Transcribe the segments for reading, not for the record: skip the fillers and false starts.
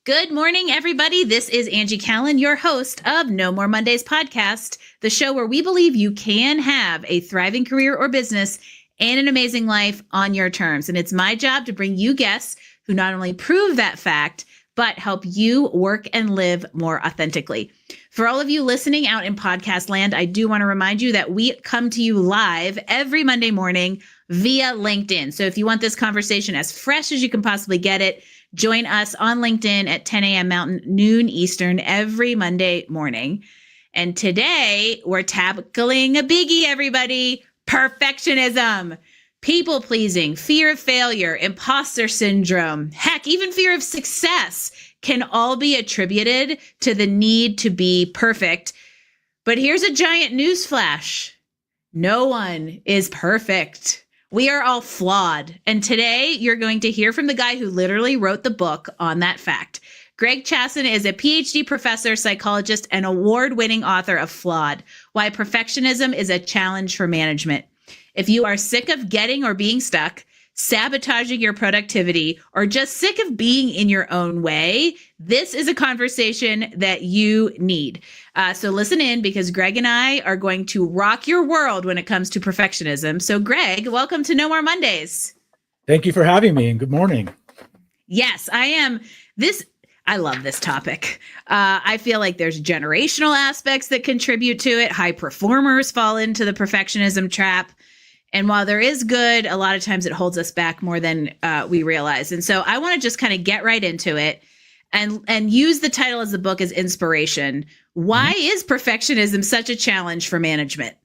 Good morning, everybody. This is Angie Callen, your host of No More Mondays podcast, the show where we believe you can have a thriving career or business and an amazing life on your terms. And it's my job to bring you guests who not only prove that fact, but help you work and live more authentically. For all of you listening out in podcast land, I do want to remind you that we come to you live every Monday morning via LinkedIn. So if you want this conversation as fresh as you can possibly get it, join us on LinkedIn at 10 a.m. Mountain, noon Eastern every Monday morning. And today we're tackling a biggie, everybody: perfectionism. People pleasing, fear of failure, imposter syndrome, heck, even fear of success can all be attributed to the need to be perfect. But here's a giant newsflash: no one is perfect. We are all flawed. And today you're going to hear from the guy who literally wrote the book on that fact. Greg Chasson is a PhD professor, psychologist, and award-winning author of Flawed: Why Perfectionism is a Challenge for Management. If you are sick of getting or being stuck, sabotaging your productivity, or just sick of being in your own way, this is a conversation that you need. So listen in, because Greg and I are going to rock your world when it comes to perfectionism. So Greg, welcome to No More Mondays. Thank you for having me, and good morning. Yes, I am. I love this topic. I feel like there's generational aspects that contribute to it. High performers fall into the perfectionism trap. And while there is good, a lot of times it holds us back more than we realize. And so I want to just kind of get right into it and use the title of the book as inspiration. Why is perfectionism such a challenge for management?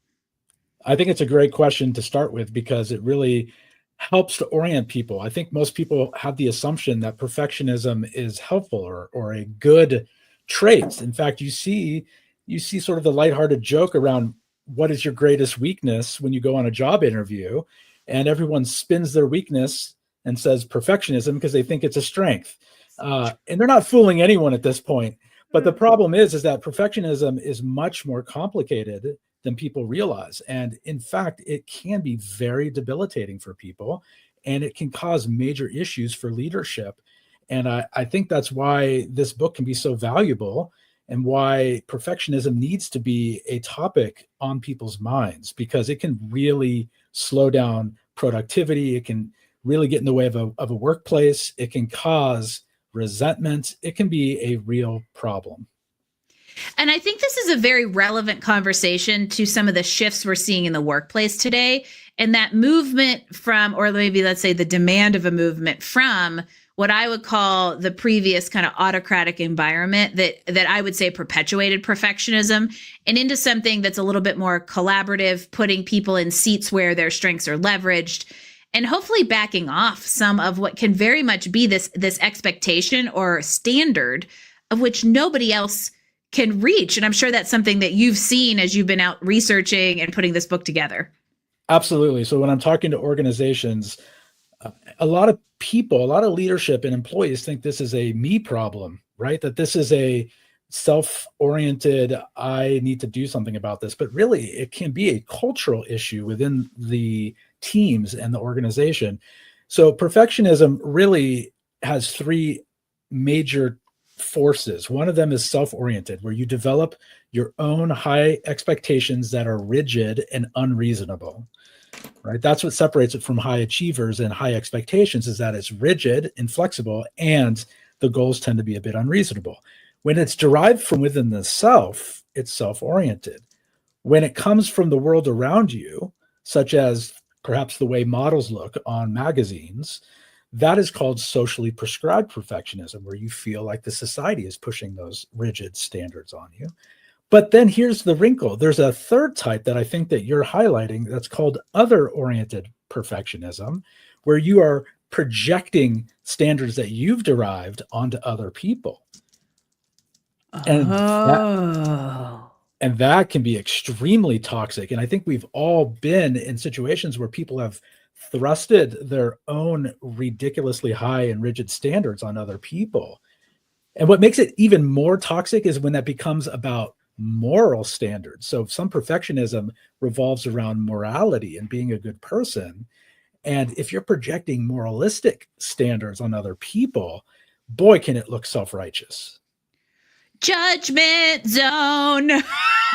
I think it's a great question to start with, because it really helps to orient people. I think most people have the assumption that perfectionism is helpful or a good trait. In fact, you see sort of the lighthearted joke around what is your greatest weakness when you go on a job interview, and everyone spins their weakness and says perfectionism because they think it's a strength. And they're not fooling anyone at this point. But the problem is that perfectionism is much more complicated than people realize. And in fact, it can be very debilitating for people, and it can cause major issues for leadership. And I think that's why this book can be so valuable, and why perfectionism needs to be a topic on people's minds, because it can really slow down productivity. It can really get in the way of a workplace. It can cause resentment. It can be a real problem. And I think this is a very relevant conversation to some of the shifts we're seeing in the workplace today, and that movement from, or maybe let's say the demand of a movement from, what I would call the previous kind of autocratic environment that I would say perpetuated perfectionism, and into something that's a little bit more collaborative, putting people in seats where their strengths are leveraged, and hopefully backing off some of what can very much be this expectation or standard of which nobody else can reach. And I'm sure that's something that you've seen as you've been out researching and putting this book together. Absolutely. So when I'm talking to organizations, a lot of people, a lot of leadership and employees think this is a me problem, right? That this is a self-oriented, I need to do something about this. But really, it can be a cultural issue within the teams and the organization. So perfectionism really has three major forces. One of them is self-oriented, where you develop your own high expectations that are rigid and unreasonable. Right? That's what separates it from high achievers and high expectations, is that it's rigid, inflexible, and the goals tend to be a bit unreasonable. When it's derived from within the self, it's self-oriented. When it comes from the world around you, such as perhaps the way models look on magazines, that is called socially prescribed perfectionism, where you feel like the society is pushing those rigid standards on you. But then here's the wrinkle. There's a third type that I think that you're highlighting that's called other-oriented perfectionism, where you are projecting standards that you've derived onto other people. And that can be extremely toxic. And I think we've all been in situations where people have thrusted their own ridiculously high and rigid standards on other people. And what makes it even more toxic is when that becomes about moral standards. So some perfectionism revolves around morality and being a good person. And if you're projecting moralistic standards on other people, boy, can it look self-righteous. Judgment zone.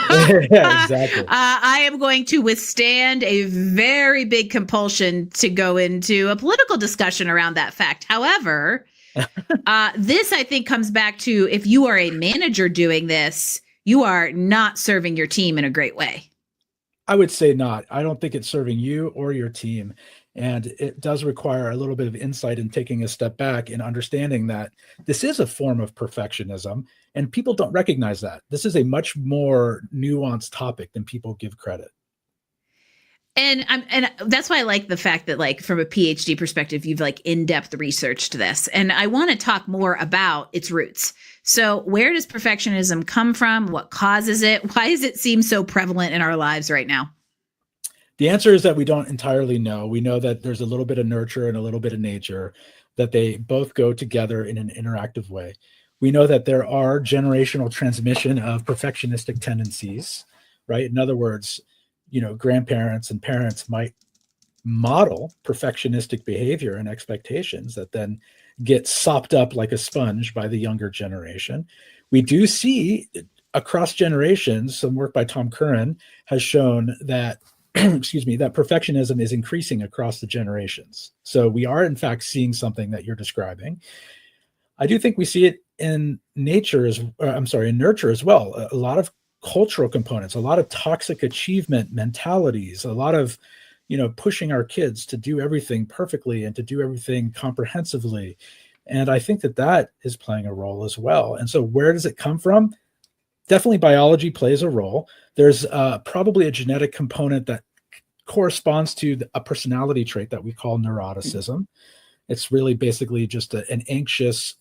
Yeah, exactly. I am going to withstand a very big compulsion to go into a political discussion around that fact. However, this, I think, comes back to if you are a manager doing this, you are not serving your team in a great way. I would say not. I don't think it's serving you or your team. And it does require a little bit of insight in taking a step back and understanding that this is a form of perfectionism, and people don't recognize that. This is a much more nuanced topic than people give credit. And that's why I like the fact that, like, from a PhD perspective, you've like in-depth researched this. And I want to talk more about its roots. So where does perfectionism come from? What causes it? Why does it seem so prevalent in our lives right now? The answer is that we don't entirely know. We know that there's a little bit of nurture and a little bit of nature, that they both go together in an interactive way. We know that there are generational transmission of perfectionistic tendencies, right? In other words, grandparents and parents might model perfectionistic behavior and expectations that then get sopped up like a sponge by the younger generation. We do see across generations, some work by Tom Curran has shown that that perfectionism is increasing across the generations. So we are in fact seeing something that you're describing. I do think we see it in nurture as well. A lot of cultural components, a lot of toxic achievement mentalities, a lot of, pushing our kids to do everything perfectly and to do everything comprehensively. And I think that is playing a role as well. And so where does it come from? Definitely biology plays a role. There's probably a genetic component that corresponds to a personality trait that we call neuroticism. It's really basically just an anxious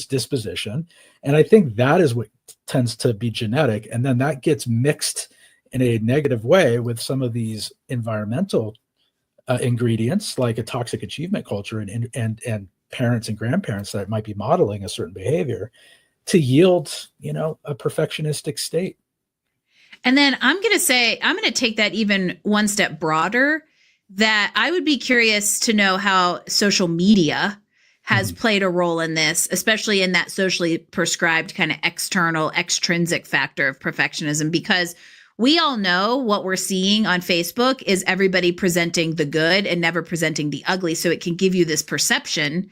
disposition. And I think that is what tends to be genetic. And then that gets mixed in a negative way with some of these environmental ingredients, like a toxic achievement culture and parents and grandparents that might be modeling a certain behavior, to yield, a perfectionistic state. And then I'm going to take that even one step broader, that I would be curious to know how social media has played a role in this, especially in that socially prescribed kind of extrinsic factor of perfectionism, because we all know what we're seeing on Facebook is everybody presenting the good and never presenting the ugly. So it can give you this perception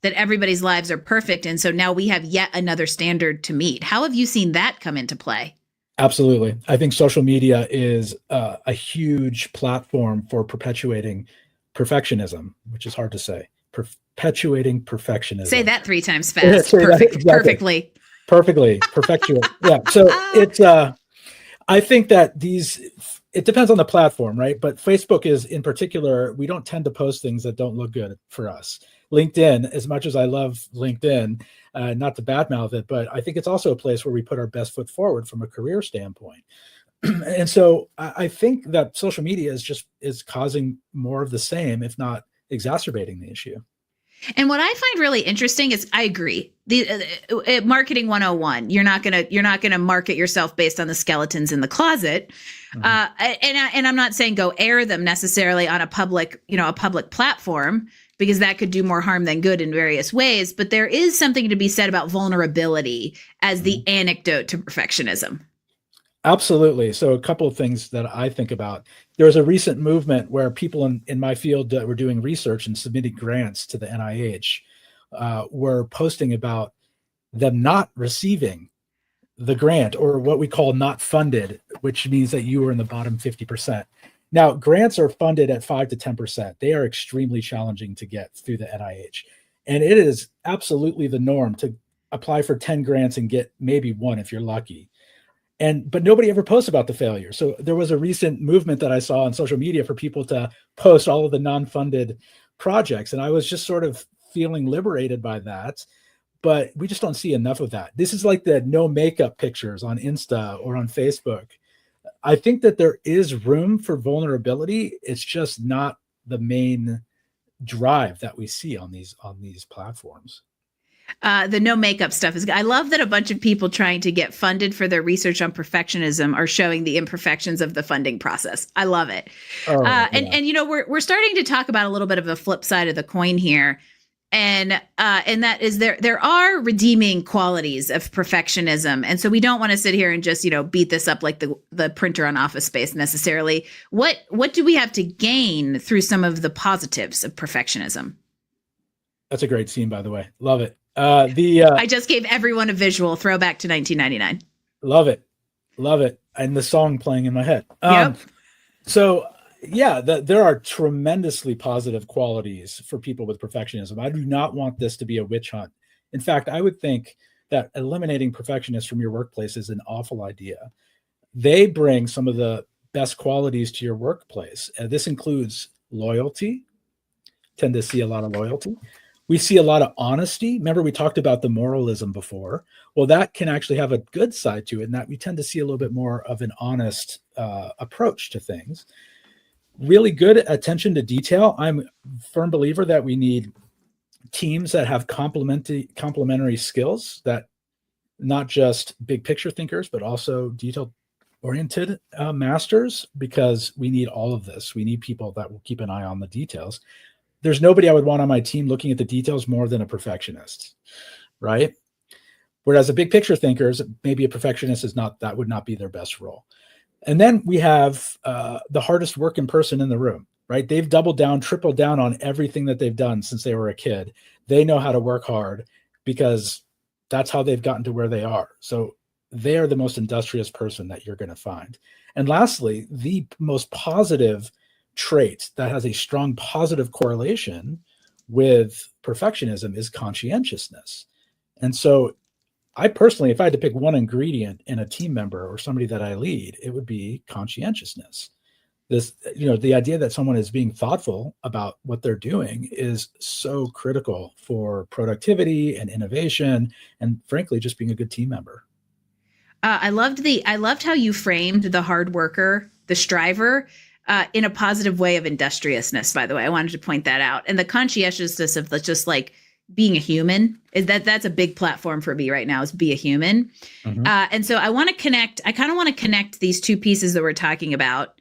that everybody's lives are perfect. And so now we have yet another standard to meet. How have you seen that come into play? Absolutely. I think social media is a huge platform for perpetuating perfectionism, which is hard to say. Perpetuating perfectionism. Say that 3 times fast. Perfectly. Perpetuate. Yeah. So it's, I think that it depends on the platform, right? But Facebook is in particular, we don't tend to post things that don't look good for us. LinkedIn, as much as I love LinkedIn, not to badmouth it, but I think it's also a place where we put our best foot forward from a career standpoint. And so I think that social media is causing more of the same, if not exacerbating the issue. And what I find really interesting is, I agree, the marketing 101, you're not gonna market yourself based on the skeletons in the closet. And I'm not saying go air them necessarily on a public platform, because that could do more harm than good in various ways. But there is something to be said about vulnerability as the antidote to perfectionism. Absolutely. So a couple of things that I think about. There was a recent movement where people in my field that were doing research and submitting grants to the NIH were posting about them not receiving the grant, or what we call not funded, which means that you were in the bottom 50%. Now, grants are funded at 5 to 10%. They are extremely challenging to get through the NIH. And it is absolutely the norm to apply for 10 grants and get maybe one if you're lucky. But nobody ever posts about the failure. So there was a recent movement that I saw on social media for people to post all of the non-funded projects. And I was just sort of feeling liberated by that. But we just don't see enough of that. This is like the no makeup pictures on Insta or on Facebook. I think that there is room for vulnerability. It's just not the main drive that we see on these platforms. The no makeup stuff I love that a bunch of people trying to get funded for their research on perfectionism are showing the imperfections of the funding process. I love it. And we're starting to talk about a little bit of the flip side of the coin here. And that is there are redeeming qualities of perfectionism. And so we don't want to sit here and just, beat this up like the printer on Office Space necessarily. What do we have to gain through some of the positives of perfectionism? That's a great scene, by the way. Love it. I just gave everyone a visual throwback to 1999. Love it. Love it. And the song playing in my head. Yep. So yeah, there are tremendously positive qualities for people with perfectionism. I do not want this to be a witch hunt. In fact, I would think that eliminating perfectionists from your workplace is an awful idea. They bring some of the best qualities to your workplace. This includes loyalty. Tend to see a lot of loyalty. We see a lot of honesty. Remember, we talked about the moralism before. Well, that can actually have a good side to it, in that we tend to see a little bit more of an honest approach to things. Really good attention to detail. I'm a firm believer that we need teams that have complementary skills, that not just big picture thinkers, but also detail oriented masters, because we need all of this. We need people that will keep an eye on the details. There's nobody I would want on my team looking at the details more than a perfectionist, right? Whereas a big picture thinkers, maybe a perfectionist that would not be their best role. And then we have the hardest working person in the room, right? They've doubled down, tripled down on everything that they've done since they were a kid. They know how to work hard because that's how they've gotten to where they are. So they are the most industrious person that you're going to find. And lastly, the most positive trait that has a strong positive correlation with perfectionism is conscientiousness. And so I personally, if I had to pick one ingredient in a team member or somebody that I lead, it would be conscientiousness. This, the idea that someone is being thoughtful about what they're doing is so critical for productivity and innovation, and frankly, just being a good team member. I loved how you framed the hard worker, the striver, in a positive way of industriousness. By the way, I wanted to point that out, and the conscientiousness of just like being a human that's a big platform for me right now, is be a human. Mm-hmm. And so I kind of want to connect these two pieces that we're talking about,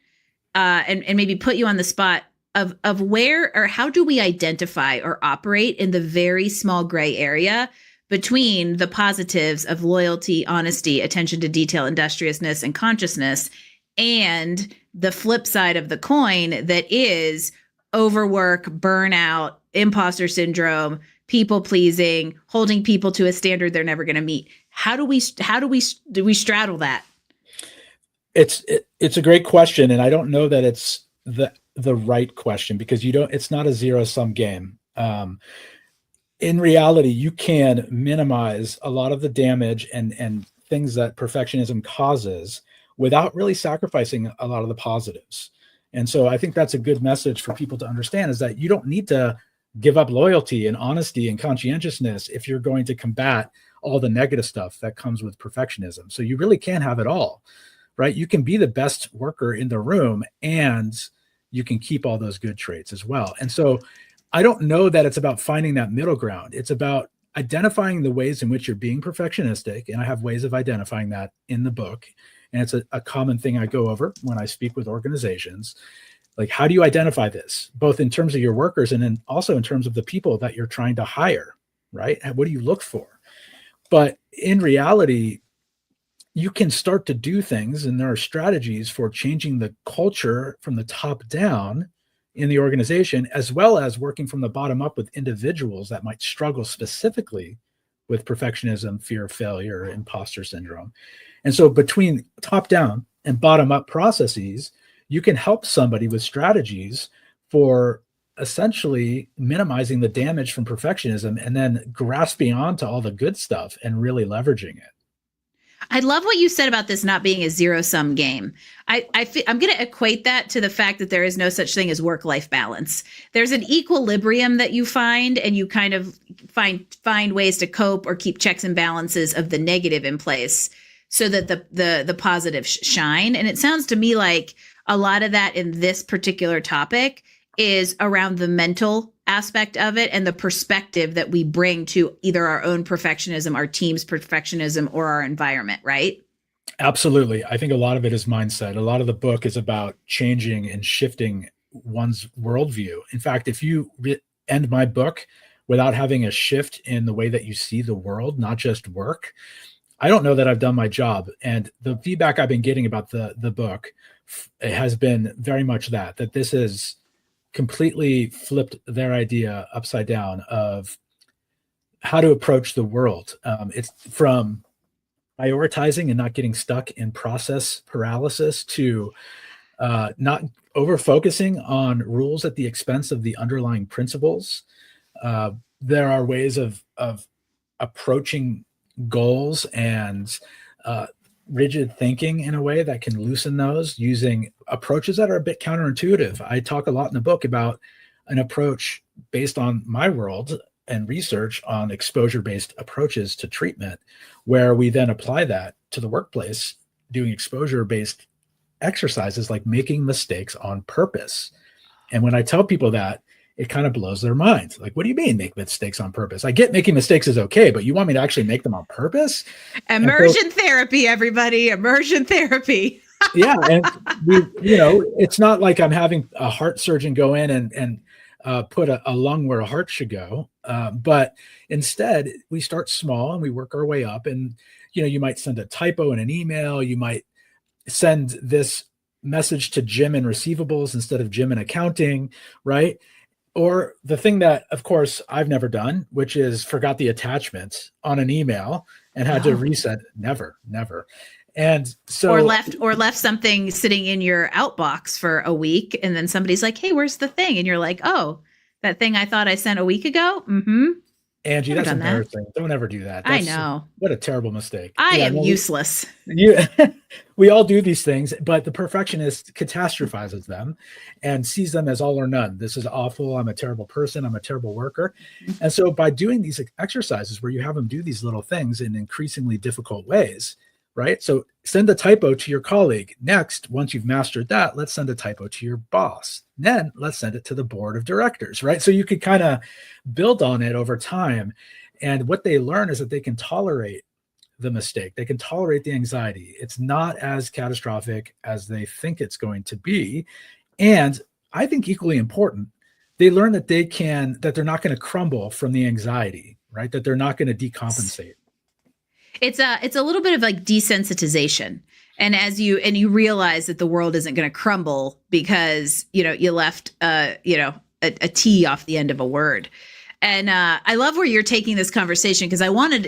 and maybe put you on the spot of where or how do we identify or operate in the very small gray area between the positives of loyalty, honesty, attention to detail, industriousness, and consciousness, and the flip side of the coin that is overwork, burnout, imposter syndrome, people pleasing, holding people to a standard they're never going to meet. How do we straddle that? It's a great question, and I don't know that it's the right question, because it's not a zero-sum game. In reality, you can minimize a lot of the damage and things that perfectionism causes without really sacrificing a lot of the positives. And so I think that's a good message for people to understand, is that you don't need to give up loyalty and honesty and conscientiousness if you're going to combat all the negative stuff that comes with perfectionism. So you really can have it all, right? You can be the best worker in the room, and you can keep all those good traits as well. And so I don't know that it's about finding that middle ground. It's about identifying the ways in which you're being perfectionistic. And I have ways of identifying that in the book. And it's a common thing I go over when I speak with organizations. Like, how do you identify this, both in terms of your workers and then also in terms of the people that you're trying to hire, right? And what do you look for? But in reality, you can start to do things, and there are strategies for changing the culture from the top down in the organization, as well as working from the bottom up with individuals that might struggle specifically with perfectionism, fear of failure, imposter syndrome. And so between top down and bottom up processes, you can help somebody with strategies for essentially minimizing the damage from perfectionism, and then grasping onto all the good stuff and really leveraging it. I love what you said about this not being a zero-sum game. I'm going to equate that to the fact that there is no such thing as work-life balance. There's an equilibrium that you find, and you kind of find ways to cope or keep checks and balances of the negative in place so that the positive shine. And it sounds to me like a lot of that in this particular topic is around the mental aspect of it and the perspective that we bring to either our own perfectionism, our team's perfectionism, or our environment, right? Absolutely. I think a lot of it is mindset. A lot of the book is about changing and shifting one's worldview. In fact, if you end my book without having a shift in the way that you see the world, not just work, I don't know that I've done my job. And the feedback I've been getting about the book, it has been very much that this has completely flipped their idea upside down of how to approach the world. It's from prioritizing and not getting stuck in process paralysis to not over focusing on rules at the expense of the underlying principles. There are ways of approaching goals and rigid thinking in a way that can loosen those using approaches that are a bit counterintuitive. I talk a lot in the book about an approach based on my world and research on exposure-based approaches to treatment, where we then apply that to the workplace, doing exposure-based exercises like making mistakes on purpose. And when I tell people that, it kind of blows their minds. Like, what do you mean make mistakes on purpose? I get making mistakes is okay, but you want me to actually make them on purpose? Immersion therapy, everybody. Immersion therapy. Yeah. And it's not like I'm having a heart surgeon go in and put a lung where a heart should go. But instead we start small and we work our way up. And, you might send a typo in an email. You might send this message to Jim in receivables instead of Jim in accounting, right? Or the thing that, of course, I've never done, which is forgot the attachment on an email and had to reset. Never. And so or left something sitting in your outbox for a week, and then somebody's like, "Hey, where's the thing?" And you're like, "Oh, that thing I thought I sent a week ago." Mm-hmm. Angie, that's embarrassing. Don't ever do that. I know. What a terrible mistake. I am useless. We all do these things, but the perfectionist catastrophizes them and sees them as all or none. This is awful. I'm a terrible person. I'm a terrible worker. And so by doing these exercises where you have them do these little things in increasingly difficult ways, right? So send a typo to your colleague. Next, once you've mastered that, let's send a typo to your boss. Then let's send it to the board of directors, right? So you could kind of build on it over time. And what they learn is that they can tolerate the mistake. They can tolerate the anxiety. It's not as catastrophic as they think it's going to be. And I think equally important, they learn that they're not going to crumble from the anxiety, right? That they're not going to decompensate. It's a little bit of like desensitization. And as you realize that the world isn't going to crumble because, you left, a T off the end of a word. And I love where you're taking this conversation, because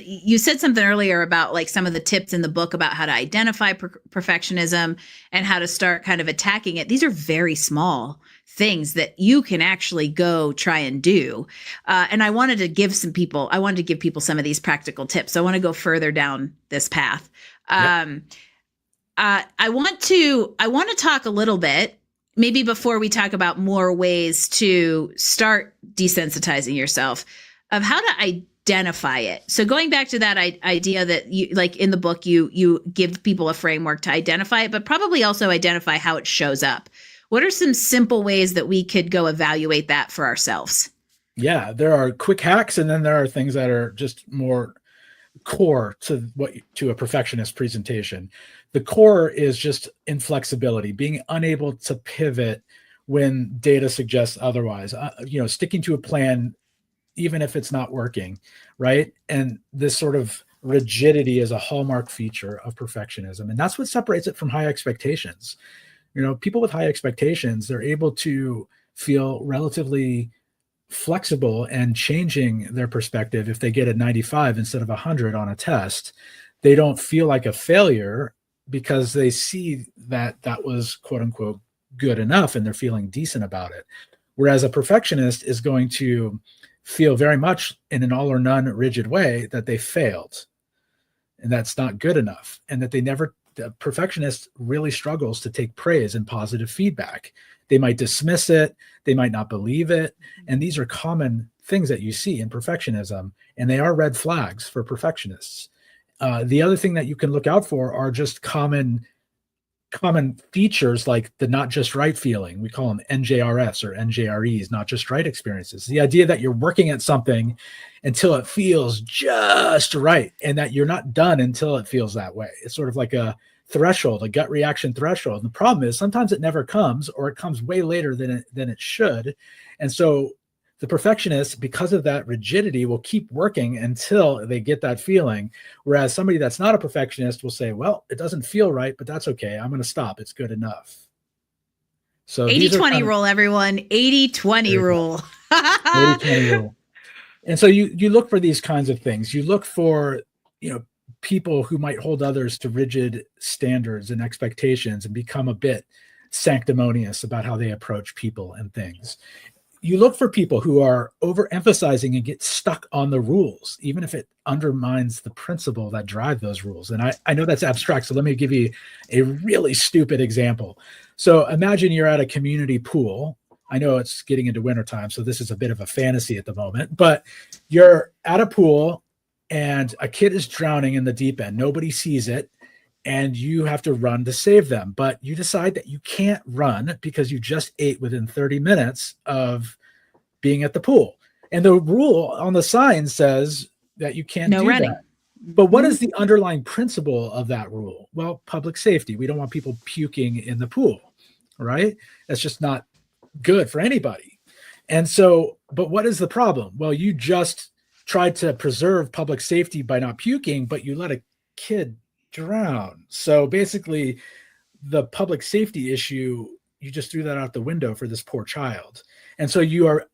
you said something earlier about like some of the tips in the book about how to identify perfectionism and how to start kind of attacking it. These are very small things that you can actually go try and do. And I wanted to give people some of these practical tips. So I want to go further down this path. Yep. I want to talk a little bit, maybe before we talk about more ways to start desensitizing yourself, of how to identify it. So going back to that idea that you, like in the book, you give people a framework to identify it, but probably also identify how it shows up. What are some simple ways that we could go evaluate that for ourselves? Yeah, there are quick hacks, and then there are things that are just more core to a perfectionist presentation. The core is just inflexibility, being unable to pivot when data suggests otherwise, sticking to a plan, even if it's not working, right? And this sort of rigidity is a hallmark feature of perfectionism. And that's what separates it from high expectations. People with high expectations, they're able to feel relatively flexible and changing their perspective. If they get a 95 instead of 100 on a test, they don't feel like a failure because they see that was quote unquote good enough and they're feeling decent about it. Whereas a perfectionist is going to feel very much in an all or none rigid way that they failed and that's not good enough. And that the perfectionist really struggles to take praise and positive feedback. They might dismiss it. They might not believe it. And these are common things that you see in perfectionism, and they are red flags for perfectionists. The other thing that you can look out for are just common features like the not just right feeling. We call them NJRS or NJREs, not just right experiences. The idea that you're working at something until it feels just right, and that you're not done until it feels that way. It's sort of like a threshold, a gut reaction threshold. And the problem is sometimes it never comes, or it comes way later than it should. And so the perfectionist, because of that rigidity, will keep working until they get that feeling. Whereas somebody that's not a perfectionist will say, well, it doesn't feel right, but that's okay. I'm going to stop. It's good enough. So 80-20 rule, everyone. 80-20 rule. 80-20 rule. And so you look for these kinds of things. You look for, people who might hold others to rigid standards and expectations and become a bit sanctimonious about how they approach people and things. You look for people who are overemphasizing and get stuck on the rules, even if it undermines the principle that drive those rules. And I know that's abstract, so let me give you a really stupid example. So imagine you're at a community pool. I know it's getting into wintertime, so this is a bit of a fantasy at the moment, but you're at a pool and a kid is drowning in the deep end. Nobody sees it, and you have to run to save them. But you decide that you can't run because you just ate within 30 minutes of being at the pool. And the rule on the sign says that you can't do running. that. But what is the underlying principle of that rule? Well, public safety. We don't want people puking in the pool, right? That's just not good for anybody. And so, but what is the problem? Well, you just tried to preserve public safety by not puking, but you let a kid drown. So basically, the public safety issue, you just threw that out the window for this poor child. And so you are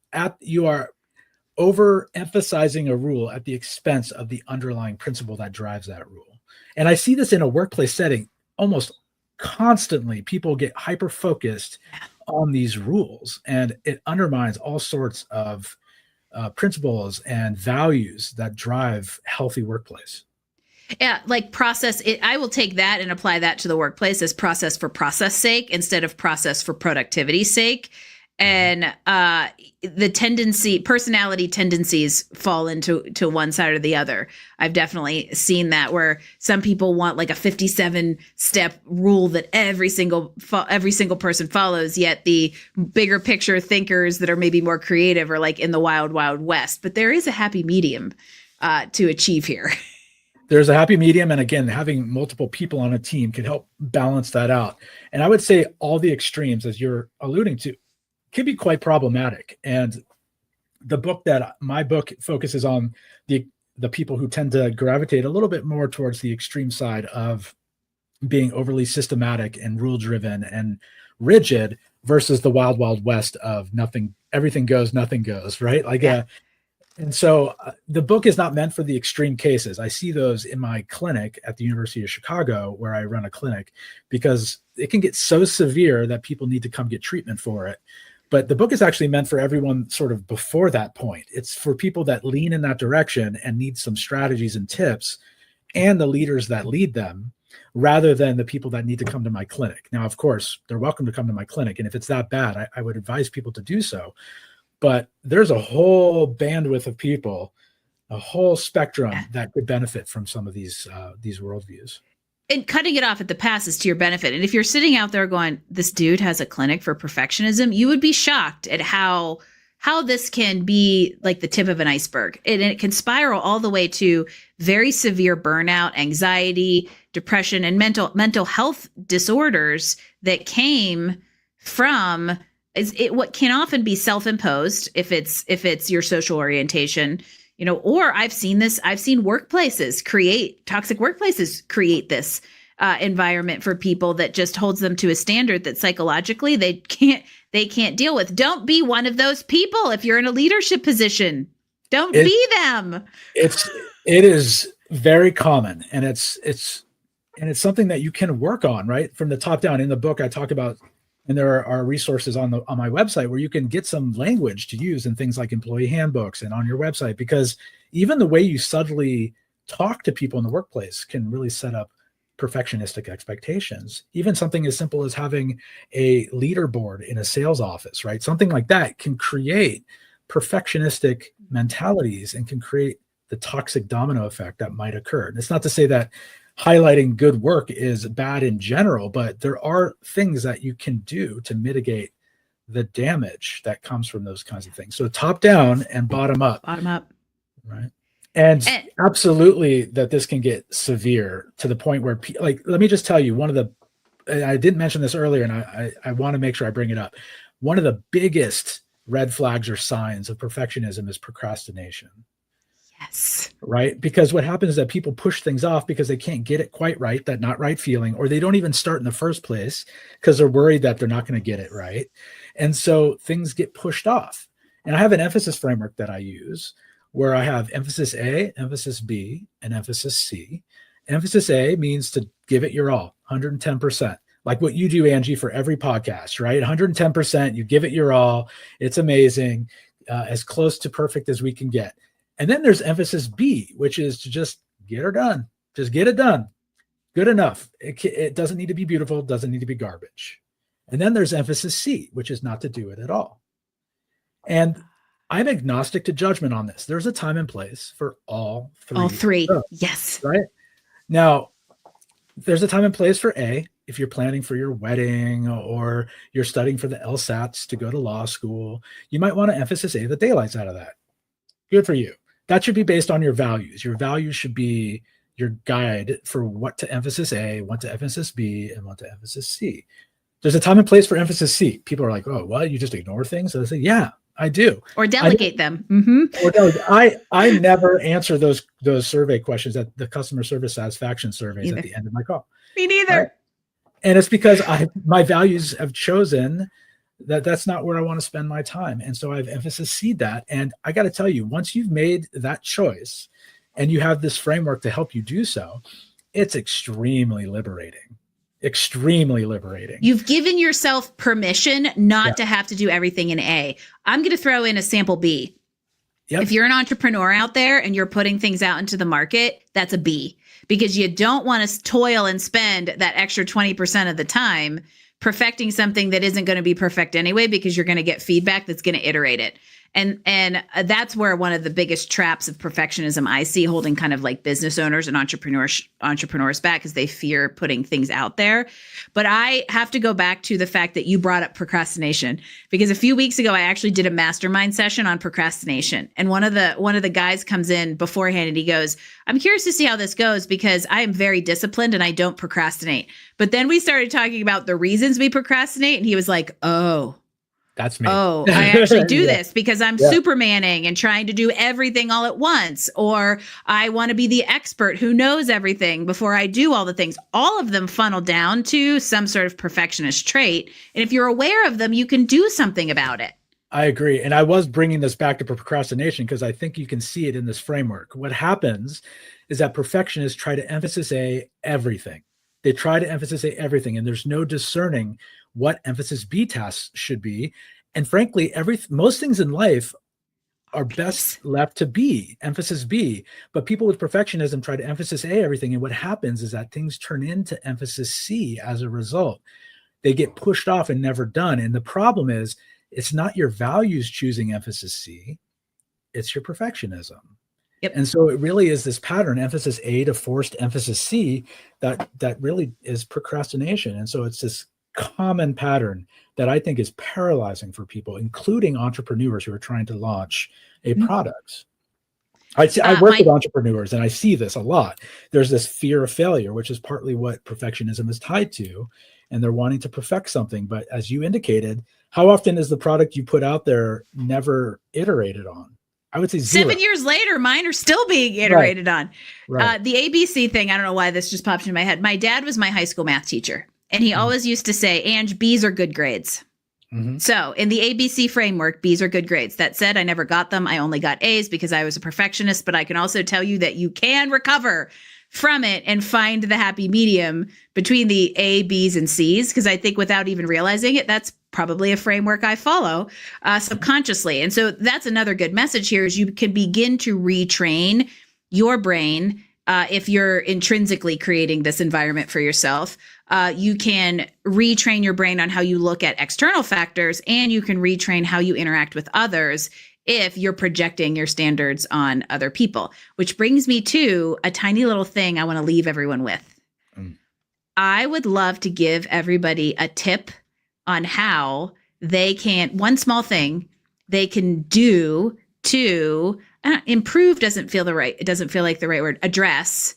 overemphasizing a rule at the expense of the underlying principle that drives that rule. And I see this in a workplace setting almost constantly. People get hyper focused on these rules, and it undermines all sorts of principles and values that drive healthy workplace. Yeah, like process it. I will take that and apply that to the workplace as process for process sake instead of process for productivity's sake. And the personality tendencies fall into one side or the other. I've definitely seen that, where some people want like a 57-step rule that every single person follows, yet the bigger picture thinkers that are maybe more creative are like in the wild, wild west. But there is a happy medium to achieve here. There's a happy medium. And again, having multiple people on a team can help balance that out. And I would say all the extremes, as you're alluding to, can be quite problematic. And my book focuses on the people who tend to gravitate a little bit more towards the extreme side of being overly systematic and rule driven and rigid versus the wild, wild west of everything goes, nothing goes, right? And so the book is not meant for the extreme cases. I see those in my clinic at the University of Chicago, where I run a clinic, because it can get so severe that people need to come get treatment for it. But the book is actually meant for everyone sort of before that point. It's for people that lean in that direction and need some strategies and tips, and the leaders that lead them, rather than the people that need to come to my clinic. Now, of course, they're welcome to come to my clinic. And if it's that bad, I would advise people to do so. But there's a whole bandwidth of people, a whole spectrum that could benefit from some of these worldviews. And cutting it off at the pass is to your benefit. And if you're sitting out there going, this dude has a clinic for perfectionism, you would be shocked at how this can be like the tip of an iceberg. And it can spiral all the way to very severe burnout, anxiety, depression, and mental health disorders that came from what can often be self-imposed if it's your social orientation. Or I've seen workplaces toxic workplaces create this environment for people that just holds them to a standard that psychologically they can't deal with. Don't be one of those people. If you're in a leadership position, don't be them. It is very common, and it's something that you can work on, right? From the top down. In the book, I talk about, and there are resources on my website where you can get some language to use in things like employee handbooks and on your website, because even the way you subtly talk to people in the workplace can really set up perfectionistic expectations. Even something as simple as having a leaderboard in a sales office, right? Something like that can create perfectionistic mentalities and can create the toxic domino effect that might occur. And it's not to say that highlighting good work is bad in general, but there are things that you can do to mitigate the damage that comes from those kinds of things. So top down and bottom up. Right. And absolutely that this can get severe to the point where, let me just tell you, I didn't mention this earlier, and I want to make sure I bring it up. One of the biggest red flags or signs of perfectionism is procrastination. Yes. Right? Because what happens is that people push things off because they can't get it quite right, that not right feeling, or they don't even start in the first place because they're worried that they're not going to get it right. And so things get pushed off. And I have an emphasis framework that I use where I have emphasis A, emphasis B, and emphasis C. Emphasis A means to give it your all, 110%. Like what you do, Angie, for every podcast, right? 110%, you give it your all. It's amazing, as close to perfect as we can get. And then there's emphasis B, which is to just get her done. Just get it done. Good enough. It doesn't need to be beautiful. It doesn't need to be garbage. And then there's emphasis C, which is not to do it at all. And I'm agnostic to judgment on this. There's a time and place for all three. All three. Yes. Right? Now, there's a time and place for A, if you're planning for your wedding or you're studying for the LSATs to go to law school. You might want to emphasis A the daylights out of that. Good for you. That should be based on your values. Your values should be your guide for what to emphasis A, what to emphasis B, and what to emphasis C. There's a time and place for emphasis C. People are like, oh, what? You just ignore things? So they say, yeah, I do. Or delegate them. Or delegate. I never answer those survey questions, at the customer service satisfaction surveys at the end of my call. Me neither. Right? And it's because my values have chosen that's not where I want to spend my time. And so I've emphasis seed that. And I got to tell you, once you've made that choice and you have this framework to help you do so, it's extremely liberating. Extremely liberating. You've given yourself permission not to have to do everything in A. I'm going to throw in a sample B. Yep. If you're an entrepreneur out there and you're putting things out into the market, that's a B, because you don't want to toil and spend that extra 20% of the time perfecting something that isn't going to be perfect anyway, because you're going to get feedback that's going to iterate it. And that's where one of the biggest traps of perfectionism I see holding kind of like business owners and entrepreneurs back, because they fear putting things out there. But I have to go back to the fact that you brought up procrastination, because a few weeks ago, I actually did a mastermind session on procrastination. And one of the guys comes in beforehand and he goes, I'm curious to see how this goes, because I am very disciplined and I don't procrastinate. But then we started talking about the reasons we procrastinate. And he was like, oh, that's me. Oh, I actually do this because I'm Supermaning and trying to do everything all at once. Or I want to be the expert who knows everything before I do all the things. All of them funnel down to some sort of perfectionist trait. And if you're aware of them, you can do something about it. I agree. And I was bringing this back to procrastination because I think you can see it in this framework. What happens is that perfectionists try to emphasis A everything. They try to emphasis A everything, and there's no discerning what emphasis B tasks should be. And frankly, most things in life are best left to B, emphasis B. But people with perfectionism try to emphasis A everything. And what happens is that things turn into emphasis C as a result. They get pushed off and never done. And the problem is, it's not your values choosing emphasis C, it's your perfectionism. Yep. And so it really is this pattern, emphasis A to forced emphasis C, that really is procrastination. And so it's this common pattern that I think is paralyzing for people, including entrepreneurs who are trying to launch a product. I work with entrepreneurs and I see this a lot. There's this fear of failure, which is partly what perfectionism is tied to, and they're wanting to perfect something. But as you indicated, how often is the product you put out there never iterated on? I would say 0. 7 years later, mine are still being iterated on. Right. The ABC thing, I don't know why this just popped into my head. My dad was my high school math teacher, and he always used to say, Ange, B's are good grades. Mm-hmm. So in the ABC framework, B's are good grades. That said, I never got them. I only got A's because I was a perfectionist, but I can also tell you that you can recover from it and find the happy medium between the A, B's, and C's. Because I think without even realizing it, that's probably a framework I follow subconsciously. And so that's another good message here is you can begin to retrain your brain if you're intrinsically creating this environment for yourself. You can retrain your brain on how you look at external factors, and you can retrain how you interact with others if you're projecting your standards on other people, which brings me to a tiny little thing I want to leave everyone with. I would love to give everybody a tip on how they can, one small thing they can do to improve doesn't feel like the right word, address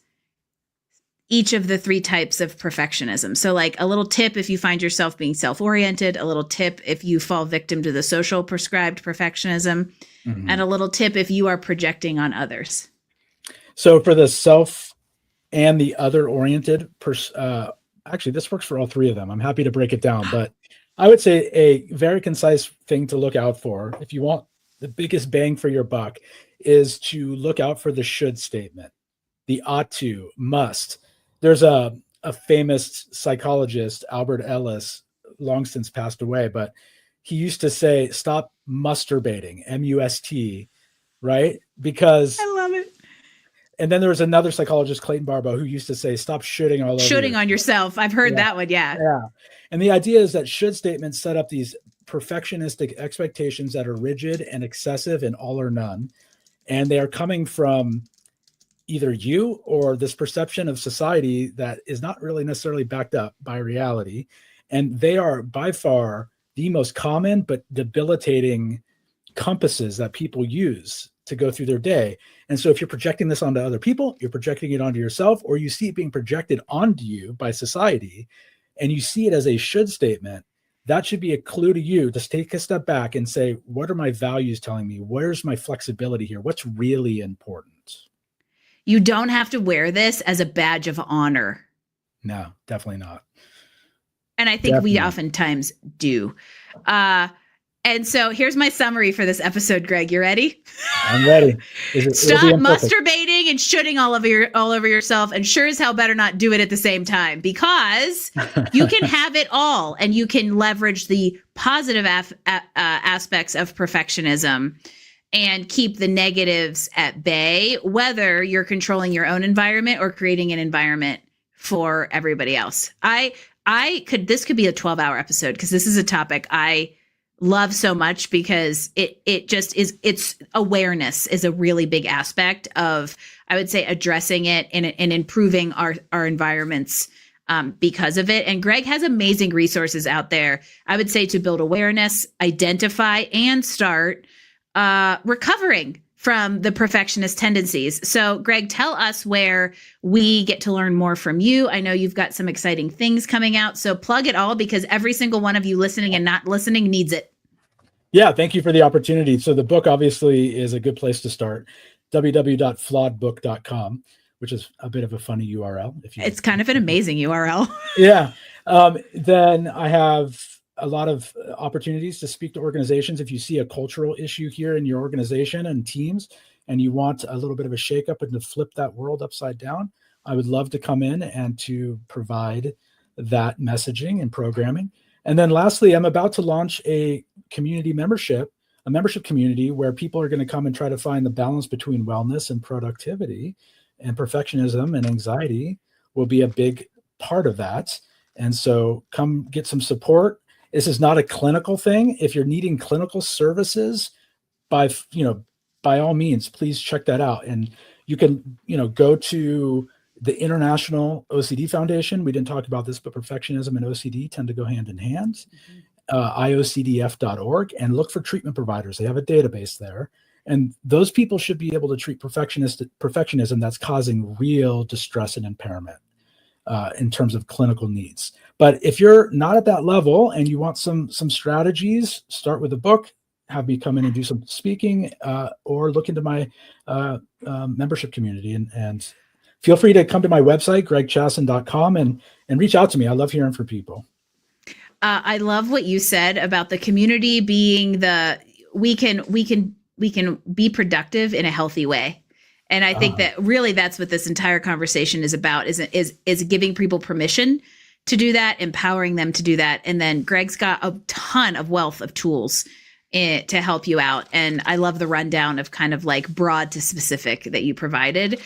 each of the three types of perfectionism. So like a little tip if you find yourself being self-oriented, a little tip if you fall victim to the social prescribed perfectionism, and a little tip if you are projecting on others. So for the self and the other oriented, actually this works for all three of them. I'm happy to break it down, but I would say a very concise thing to look out for if you want the biggest bang for your buck is to look out for the should statement, the ought to, must. There's a famous psychologist, Albert Ellis, long since passed away, but he used to say, stop masturbating, M-U-S-T, right? Because I love it. And then there was another psychologist, Clayton Barbeau, who used to say, stop shooting all over shooting on yourself. I've heard that one. Yeah. And the idea is that should statements set up these perfectionistic expectations that are rigid and excessive and all or none. And they are coming from either you or this perception of society that is not really necessarily backed up by reality. And they are by far the most common but debilitating compasses that people use to go through their day. And so if you're projecting this onto other people, you're projecting it onto yourself, or you see it being projected onto you by society, and you see it as a should statement, that should be a clue to you to take a step back and say, what are my values telling me? Where's my flexibility here? What's really important? You don't have to wear this as a badge of honor. No, definitely not. And I think we oftentimes do. And so here's my summary for this episode, Greg. You ready? I'm ready. Stop masturbating and shooting all over yourself, and sure as hell better not do it at the same time, because you can have it all and you can leverage the positive aspects of perfectionism and keep the negatives at bay, whether you're controlling your own environment or creating an environment for everybody else. This could be a 12-hour episode, because this is a topic I love so much, because it just is, it's awareness is a really big aspect of, I would say, addressing it and improving our environments because of it. And Greg has amazing resources out there, I would say, to build awareness, identify, and start recovering from the perfectionist tendencies. So Greg, tell us where we get to learn more from you. I know you've got some exciting things coming out, so plug it all, because every single one of you listening and not listening needs it. Yeah, thank you for the opportunity. So the book obviously is a good place to start. www.flawedbook.com, which is a bit of a funny URL. It's kind of an amazing URL. Yeah. Then I have a lot of opportunities to speak to organizations. If you see a cultural issue here in your organization and teams, and you want a little bit of a shakeup and to flip that world upside down, I would love to come in and to provide that messaging and programming. And then lastly, I'm about to launch a membership community where people are going to come and try to find the balance between wellness and productivity, and perfectionism and anxiety will be a big part of that. And so come get some support. This is not a clinical thing. If you're needing clinical services, by all means, please check that out. And you can, go to the International OCD Foundation. We didn't talk about this, but perfectionism and OCD tend to go hand in hand. IOCDF.org, and look for treatment providers. They have a database there. And those people should be able to treat perfectionism that's causing real distress and impairment in terms of clinical needs. But if you're not at that level and you want some strategies, start with a book, have me come in and do some speaking, or look into my membership community. And feel free to come to my website, gregchasson.com, and reach out to me. I love hearing from people. I love what you said about the community being we can be productive in a healthy way. And I think that really that's what this entire conversation is about, is giving people permission to do that, empowering them to do that. And then Greg's got a ton of wealth of tools to help you out. And I love the rundown of kind of like broad to specific that you provided.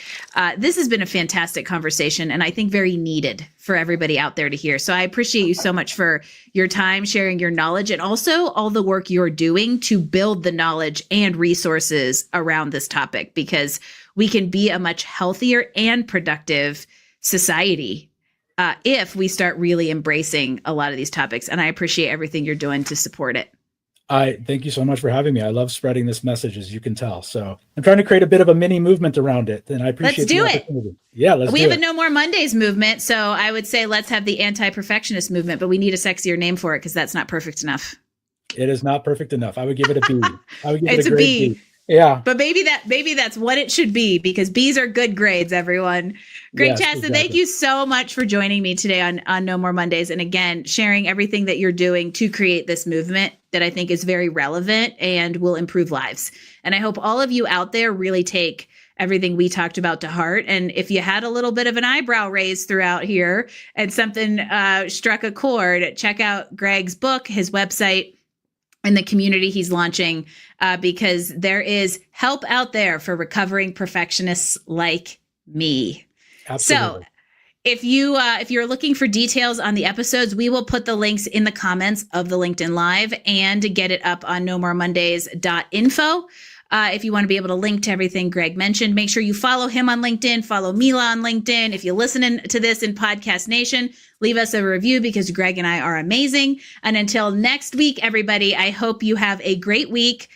This has been a fantastic conversation, and I think very needed for everybody out there to hear. So I appreciate you so much for your time, sharing your knowledge, and also all the work you're doing to build the knowledge and resources around this topic, because we can be a much healthier and productive society if we start really embracing a lot of these topics. And I appreciate everything you're doing to support it. I thank you so much for having me. I love spreading this message, as you can tell. So I'm trying to create a bit of a mini movement around it, and I appreciate the opportunity. Yeah, let's do it. We have a No More Mondays movement, so I would say let's have the anti-perfectionist movement, but we need a sexier name for it because that's not perfect enough. It is not perfect enough. I would give it a B. I would give it It's a grade B. Yeah. But maybe that's what it should be, because B's are good grades, everyone. Great, Yes, Chasson. exactly. Thank you so much for joining me today on No More Mondays. And again, sharing everything that you're doing to create this movement that I think is very relevant and will improve lives. And I hope all of you out there really take everything we talked about to heart. And if you had a little bit of an eyebrow raised throughout here and something struck a chord, check out Greg's book, his website, and the community he's launching, because there is help out there for recovering perfectionists like me. Absolutely. So if you're looking for details on the episodes, we will put the links in the comments of the LinkedIn Live and get it up on nomoremondays.info. If you want to be able to link to everything Greg mentioned, make sure you follow him on LinkedIn, follow Mila on LinkedIn. If you're listening to this in Podcast Nation, leave us a review because Greg and I are amazing. And until next week, everybody, I hope you have a great week.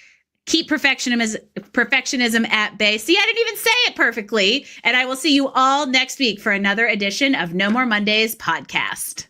Keep perfectionism at bay. See, I didn't even say it perfectly. And I will see you all next week for another edition of No More Mondays podcast.